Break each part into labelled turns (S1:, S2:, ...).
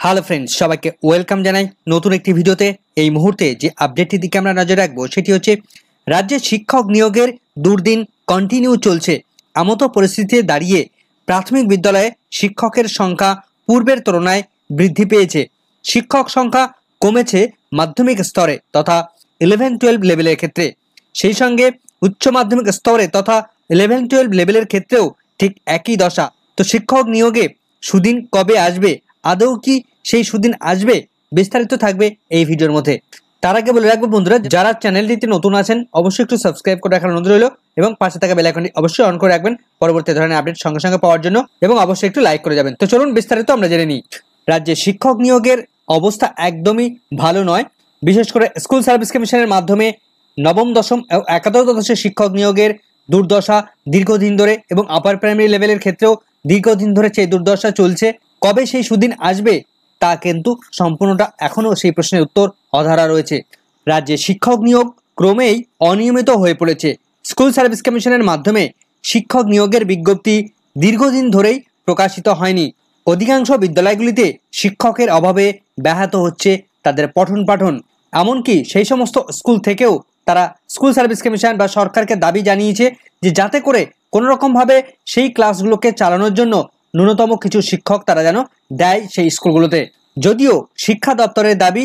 S1: Hello friends, সবাইকে welcome জানাই নতুন একটি ভিডিওতে। এই মুহূর্তে যে আপডেটটির দিকে আমরা নজর রাখবো সেটি হচ্ছে রাজ্যে শিক্ষক নিয়োগের দুর্দিন কন্টিনিউ চলছে। এমতো পরিস্থিতিতে দাঁড়িয়ে প্রাথমিক বিদ্যালয়ে শিক্ষকের সংখ্যা পূর্বের তুলনায় বৃদ্ধি পেয়েছে। শিক্ষক সংখ্যা কমেছে মাধ্যমিক স্তরে তথা 11-12 লেভেলের ক্ষেত্রে, সেই সঙ্গে উচ্চ মাধ্যমিক স্তরে তথা 11-12 লেভেলের ক্ষেত্রেও ঠিক একই দশা। তো শিক্ষক নিয়োগে সুদিন কবে আসবে, আদৌ কি সেই সুদিন আসবে, বিস্তারিত থাকবে এই ভিডিওর মধ্যে। তার আগে বলে রাখবো বন্ধুরা, যারা চ্যানেলটিতে নতুন আছেন অবশ্যই একটু সাবস্ক্রাইব করে রাখার অনুরোধ রইল এবং পাশে থাকা বেল আইকনটি অবশ্যই অন করে রাখবেন পরবর্তী ধরনের আপডেট সঙ্গে সঙ্গে পাওয়ার জন্য, এবং অবশ্যই একটু লাইক করে যাবেন। তো চলুন বিস্তারিত আমরা জেনে নিই। রাজ্যে শিক্ষক নিয়োগের অবস্থা একদমই ভালো নয়। বিশেষ করে স্কুল সার্ভিস কমিশনের মাধ্যমে নবম, দশম ও একাদশ দ্বাদশের শিক্ষক নিয়োগের দুর্দশা দীর্ঘদিন ধরে, এবং আপার প্রাইমারি লেভেলের ক্ষেত্রেও দীর্ঘদিন ধরে সেই দুর্দশা চলছে। কবে সেই সুদিন আসবে তা কিন্তু সম্পূর্ণটা এখনও সেই প্রশ্নের উত্তর অধারা রয়েছে। রাজ্যে শিক্ষক নিয়োগ ক্রমেই অনিয়মিত হয়ে পড়েছে। স্কুল সার্ভিস কমিশনের মাধ্যমে শিক্ষক নিয়োগের বিজ্ঞপ্তি দীর্ঘদিন ধরেই প্রকাশিত হয়নি। অধিকাংশ বিদ্যালয়গুলিতে শিক্ষকের অভাবে ব্যাহত হচ্ছে তাদের পঠন পাঠন। এমনকি সেই সমস্ত স্কুল থেকেও তারা স্কুল সার্ভিস কমিশন বা সরকারকে দাবি জানিয়েছে যে যাতে করে কোনোরকমভাবে সেই ক্লাসগুলোকে চালানোর জন্য ন্যূনতম কিছু শিক্ষক তারা যেন দেয় সেই স্কুলগুলোতে। যদিও শিক্ষা দপ্তরের দাবি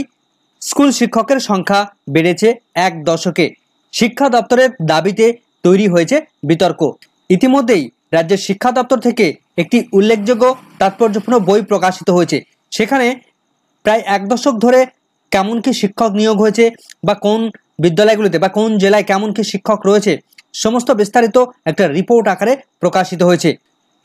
S1: স্কুল শিক্ষকের সংখ্যা বেড়েছে এক দশকে। শিক্ষা দপ্তরের দাবিতে তৈরি হয়েছে বিতর্ক। ইতিমধ্যেই রাজ্যের শিক্ষা দপ্তর থেকে একটি উল্লেখযোগ্য তাৎপর্যপূর্ণ বই প্রকাশিত হয়েছে। সেখানে প্রায় এক দশক ধরে কেমন কি শিক্ষক নিয়োগ হয়েছে বা কোন বিদ্যালয়গুলিতে বা কোন জেলায় কেমন কি শিক্ষক রয়েছে সমস্ত বিস্তারিত একটা রিপোর্ট আকারে প্রকাশিত হয়েছে।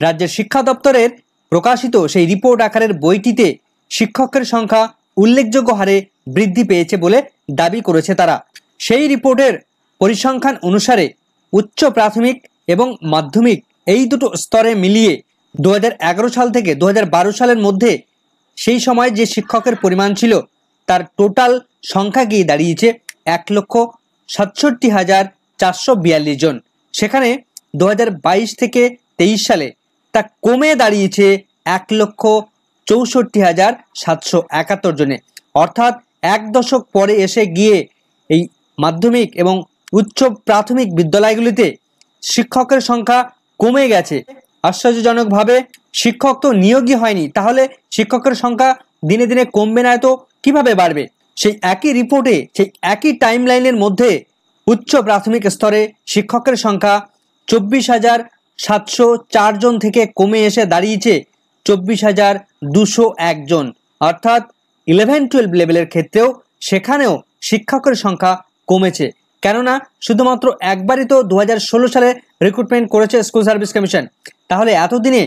S1: রাজ্যের শিক্ষা দপ্তরের প্রকাশিত সেই রিপোর্ট আকারের বইটিতে শিক্ষকের সংখ্যা উল্লেখযোগ্য হারে বৃদ্ধি পেয়েছে বলে দাবি করেছে তারা। সেই রিপোর্টের পরিসংখ্যান অনুসারে উচ্চ প্রাথমিক এবং মাধ্যমিক এই দুটো স্তরে মিলিয়ে 2011 সাল থেকে 2012 সালের মধ্যে সেই সময় যে শিক্ষকের পরিমাণ ছিল তার টোটাল সংখ্যা গিয়ে দাঁড়িয়েছে 1,67,442 জন। সেখানে 2022 থেকে 23 সালে তা কমে দাঁড়িয়েছে 1,64,771 জনে। অর্থাৎ এক দশক পরে এসে গিয়ে এই মাধ্যমিক এবং উচ্চ প্রাথমিক বিদ্যালয়গুলিতে শিক্ষকের সংখ্যা কমে গেছে। আশ্চর্যজনকভাবে শিক্ষক তো নিয়োগই হয়নি, তাহলে শিক্ষকের সংখ্যা দিনে দিনে কমবে না তো কিভাবে বাড়বে? সেই একই রিপোর্টে সেই একই টাইম লাইনের মধ্যে উচ্চ প্রাথমিক স্তরে শিক্ষকের সংখ্যা 24,704 জন থেকে কমে এসে দাঁড়িয়েছে 24,201 জন। অর্থাৎ 11-12 লেভেলের ক্ষেত্রেও সেখানেও শিক্ষকের সংখ্যা কমেছে। কেননা শুধুমাত্র একবারই তো 2016 সালে রিক্রুটমেন্ট করেছে স্কুল সার্ভিস কমিশন। তাহলে এতদিনে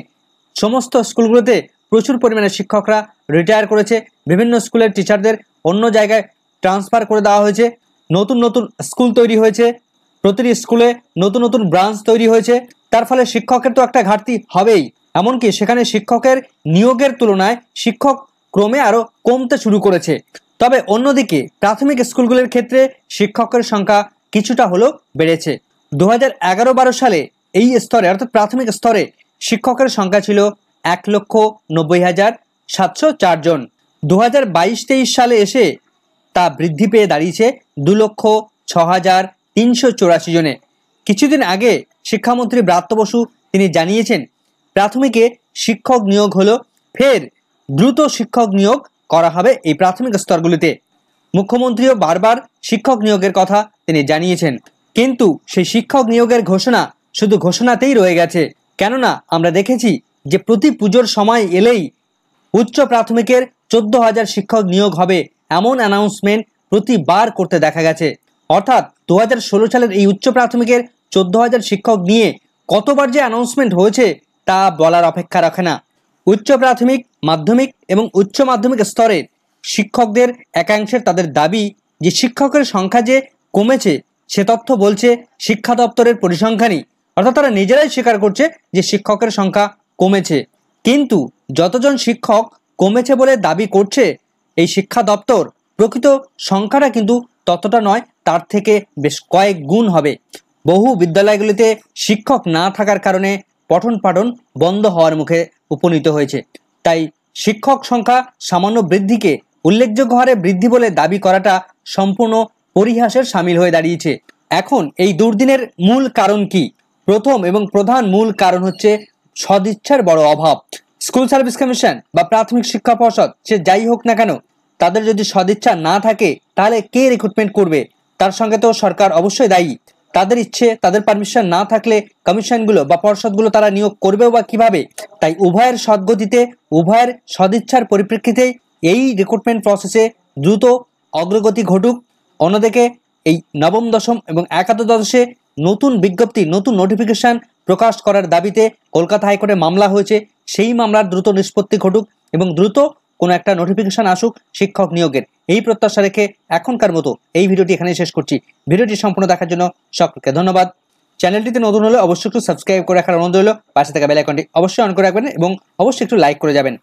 S1: সমস্ত স্কুলগুলোতে প্রচুর পরিমাণে শিক্ষকরা রিটায়ার করেছে। বিভিন্ন স্কুলের টিচারদের অন্য জায়গায় ট্রান্সফার করে দেওয়া হয়েছে। নতুন নতুন স্কুল তৈরি হয়েছে, প্রতিটি স্কুলে নতুন নতুন ব্রাঞ্চ তৈরি হয়েছে। তার ফলে শিক্ষকের তো একটা ঘাটতি হবেই। এমনকি সেখানে শিক্ষকের নিয়োগের তুলনায় শিক্ষক ক্রমে আরও কমতে শুরু করেছে। তবে অন্যদিকে প্রাথমিক স্কুলগুলির ক্ষেত্রে শিক্ষকের সংখ্যা কিছুটা হলেও বেড়েছে। 2011-12 সালে এই স্তরে অর্থাৎ প্রাথমিক স্তরে শিক্ষকের সংখ্যা ছিল 1,90,704 জন। 2022-23 সালে এসে তা বৃদ্ধি পেয়ে দাঁড়িয়েছে 2,06,384 জনে। কিছুদিন আগে শিক্ষামন্ত্রী ব্রাত্য বসু তিনি জানিয়েছেন প্রাথমিকে শিক্ষক নিয়োগ হলো, ফের দ্রুত শিক্ষক নিয়োগ করা হবে এই প্রাথমিক স্তরগুলিতে। মুখ্যমন্ত্রীও বারবার শিক্ষক নিয়োগের কথা তিনি জানিয়েছেন, কিন্তু সেই শিক্ষক নিয়োগের ঘোষণা শুধু ঘোষণাতেই রয়ে গেছে। কেননা আমরা দেখেছি যে প্রতি পুজোর সময় এলেই উচ্চ প্রাথমিকের 14,000 শিক্ষক নিয়োগ হবে এমন অ্যানাউন্সমেন্ট প্রতিবার করতে দেখা গেছে। অর্থাৎ 2016 সালের এই উচ্চ প্রাথমিকের 14,000 শিক্ষক নিয়ে কতবার যে অ্যানাউন্সমেন্ট হয়েছে তা বলার অপেক্ষা রাখে না। উচ্চ প্রাথমিক, মাধ্যমিক এবং উচ্চ মাধ্যমিক স্তরের শিক্ষকদের একাংশের তাদের দাবি যে শিক্ষকের সংখ্যা যে কমেছে সে তথ্য বলছে শিক্ষা দপ্তরের পরিসংখ্যানই। অর্থাৎ তারা নিজেরাই স্বীকার করছে যে শিক্ষকের সংখ্যা কমেছে। কিন্তু যতজন শিক্ষক কমেছে বলে দাবি করছে এই শিক্ষা দপ্তর, প্রকৃত সংখ্যাটা কিন্তু ততটা নয়, তার থেকে বেশ কয়েক গুণ হবে। বহু বিদ্যালয়গুলিতে শিক্ষক না থাকার কারণে পঠন পাঠন বন্ধ হওয়ার মুখে উপনীত হয়েছে। তাই শিক্ষক সংখ্যা সামান্য বৃদ্ধিকে উল্লেখযোগ্য হারে বৃদ্ধি বলে দাবি করাটা সম্পূর্ণ পরিহাসের শামিল হয়ে দাঁড়িয়েছে। এখন এই দুর্দিনের মূল কারণ কি? প্রথম এবং প্রধান মূল কারণ হচ্ছে সদিচ্ছার বড় অভাব। স্কুল সার্ভিস কমিশন বা প্রাথমিক শিক্ষা পর্ষদ সে যাই হোক না কেন, তাদের যদি সদিচ্ছা না থাকে তাহলে কে রিক্রুটমেন্ট করবে? তার সঙ্গে তো সরকার অবশ্যই দায়ী। তাদের ইচ্ছে, তাদের পারমিশন না থাকলে কমিশনগুলো বা পর্ষদগুলো তারা নিয়োগ করবেও বা কিভাবে? তাই উভয়ের সদ্গতিতে, উভয়ের সদিচ্ছার পরিপ্রেক্ষিতে এই রিক্রুটমেন্ট প্রসেসে দ্রুত অগ্রগতি ঘটুক। অন্যদিকে এই নবম দশম এবং একাদশ দ্বাদশে নতুন বিজ্ঞপ্তি, নতুন নোটিফিকেশন প্রকাশ করার দাবিতে কলকাতা হাইকোর্টে মামলা হয়েছে। সেই মামলার দ্রুত নিষ্পত্তি ঘটুক এবং দ্রুত কোনো একটা নোটিফিকেশন আসুক শিক্ষক নিয়োগের, এই প্রত্যাশা রেখে এখনকার মতো এই ভিডিওটি এখানেই শেষ করছি। ভিডিওটি সম্পূর্ণ দেখার জন্য সকলকে ধন্যবাদ। চ্যানেলটিতে নতুন হলে অবশ্যই একটু সাবস্ক্রাইব করে রাখার অনুরোধ রইল। পাশে থাকা বেল আইকনটি অবশ্যই অন করে রাখবেন এবং অবশ্যই একটু লাইক করে যাবেন।